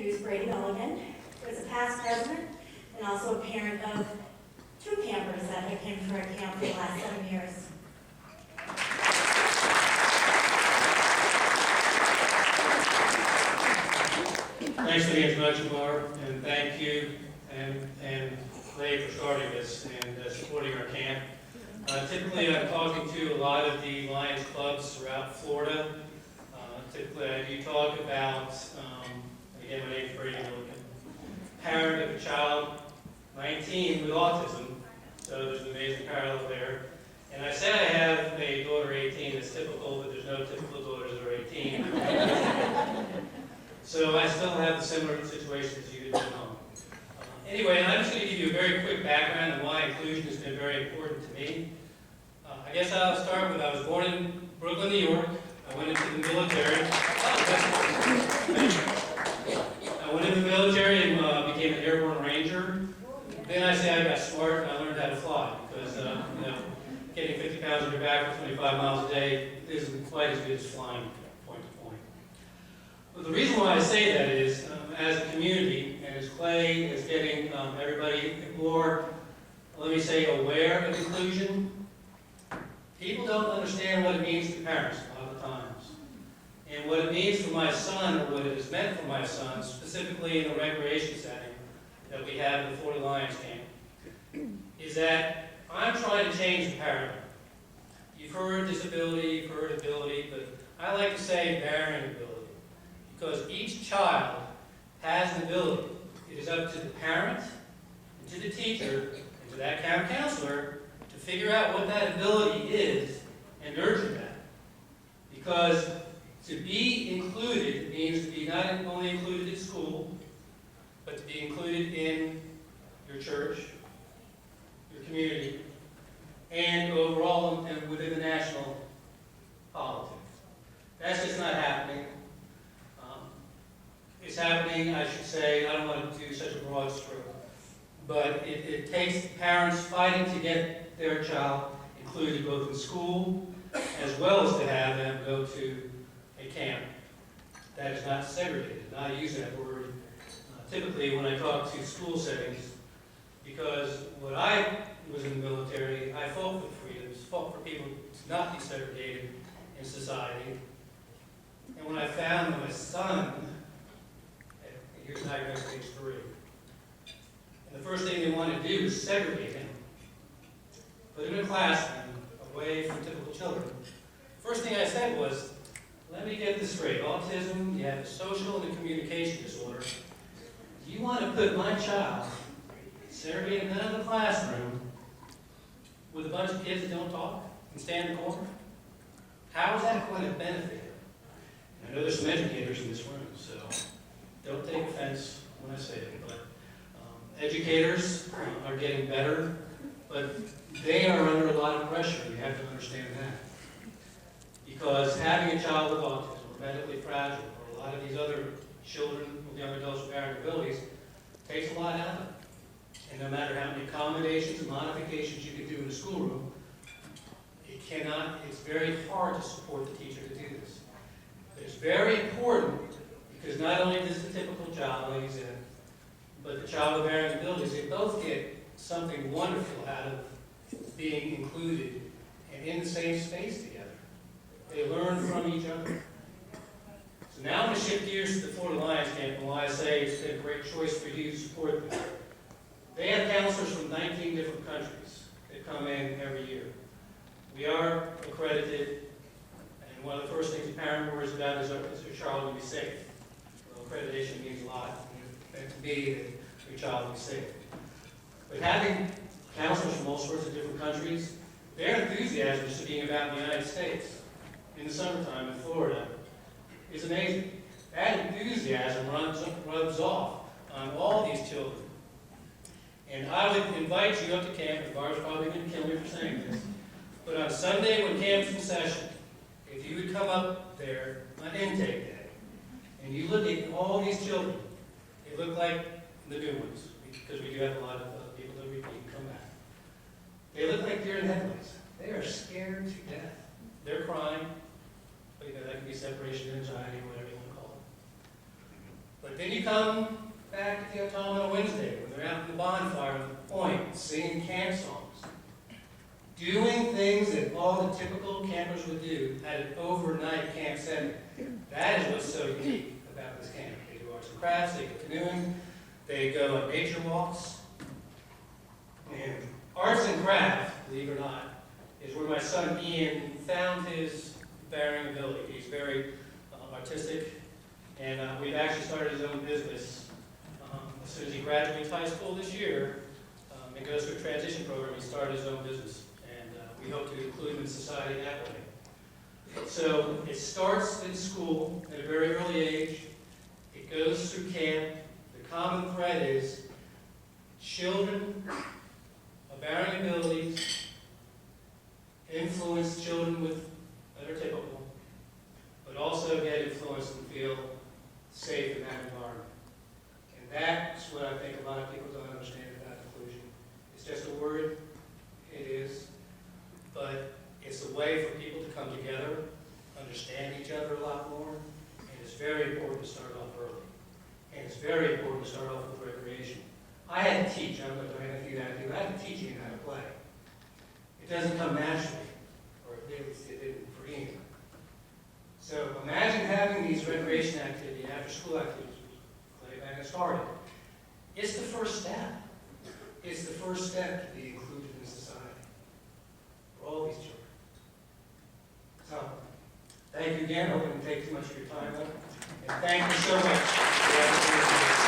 introduce Brady Millican, who is a past president and also a parent of 2 campers that have came for a camp for the last 7 years. Thanks for the introduction, Laura, and thank you and Clay for starting this and supporting our camp. Typically, I'm talking to a lot of the Lions clubs throughout Florida. Typically, I do talk about, again, my name is Brady Millican, parent of a child, 19, with autism, so there's an amazing parallel there. And I say I have a daughter 18 that's typical, but there's no typical daughters that are 18. So I still have the similar situations you did at home. Anyway, I'm just going to give you a very quick background on why inclusion has been very important to me. I guess I'll start with I was born in Brooklyn, New York. I went into the military. I went into the military and became an airborne ranger. Then I say I got smart and I learned how to fly because getting 50 pounds on your back for 25 miles a day isn't quite as good as flying point to point. But the reason why I say that is, as a community, and as Clay is getting everybody more, let me say, aware of inclusion, people don't understand what it means to parents a lot of times. And what it means for my son, or what it has meant for my son, specifically in the recreation setting that we have in the Florida Lions camp, is that I'm trying to change the paradigm. You've heard disability, you've heard ability, but I like to say varying ability. Because each child has an ability. It is up to the parent, and to the teacher, and to that camp counselor to figure out what that ability is and nurture that. Because to be included means to be not only included at school, but to be included in your church, your community, and overall and within the national politics. That's just not happening. It's happening, I should say, I don't want to do such a broad stroke, but it takes parents fighting to get their child included both in school as well as to have them go to a camp that is not segregated. And I use that word typically when I talk to school settings, because when I was in the military, I fought for freedoms, fought for people to not be segregated in society. And when I found my son, here's how you're going to stage 3. And the first thing they want to do is segregate him, put him in a classroom away from typical children. First thing I said was, let me get this straight. Autism, you have a social and a communication disorder. Do you want to put my child, segregate him out of the classroom with a bunch of kids that don't talk and stand in the corner? How is that going to benefit him? I know there's some educators in this room, so don't take offense when I say it, but educators are getting better, but they are under a lot of pressure. You have to understand that. Because having a child with autism, or medically fragile, or a lot of these other children with young adults with varying abilities, takes a lot out of them. And no matter how many accommodations and modifications you can do in a schoolroom, it's very hard to support the teacher to do this. But it's very important, because not only does the typical child, like you said, but the child with varying abilities, they both get something wonderful out of being included and in the same space together. They learn from each other. So now I'm going to shift gears to the Florida Lions camp, and why I say it's been a great choice for you to support them. They have counselors from 19 different countries that come in every year. We are accredited, and one of the first things a parent worries about is their child will be safe. Well, accreditation means a lot, and to me, that your child will be safe. But having counselors from all sorts of different countries, their enthusiasm just to being about the United States in the summertime in Florida is amazing. That enthusiasm rubs off on all these children. And I would invite you up to camp, and Barb's probably going to kill me for saying this, but on Sunday when camp's in session, if you would come up there on intake day, and you look at all these children, they look like the new ones, because we do have a lot of people that repeat and come back. They look like deer in headlights. They are scared to death. They're crying, but that can be separation anxiety or whatever you want to call it. But then you come back to the time on a Wednesday when they're out in the bonfire on the point, singing camp songs, doing things that all the typical campers would do at an overnight camp setting. That is what's so unique about this camp. They do arts and crafts, they go canoeing, they go on nature walks. And arts and crafts, believe it or not, is where my son Ian found his bearing ability. He's very artistic, and we've actually started his own business. As soon as he graduates high school this year and goes through a transition program, he started his own business, and we hope to include him in society that way. So it starts in school at a very early age. It goes through camp. The common thread is children of varying abilities influence children that are typical, but also get influenced and feel safe in that environment. And that's what I think a lot of people don't understand about inclusion. It's just a word, it is, but it's a way for people to come together, understand each other a lot more, and it's very important to start off early. And it's very important to start off with recreation. I had to teach, I don't know if you had to do, I had to teach you how to play. It doesn't come naturally, or at least it didn't for Ian. So imagine having these recreation activities, after school activities, play band is started. It's the first step. It's the first step to be included in society for all these children. So, thank you again. I hope I didn't take too much of your time up. And thank you so much for the opportunity.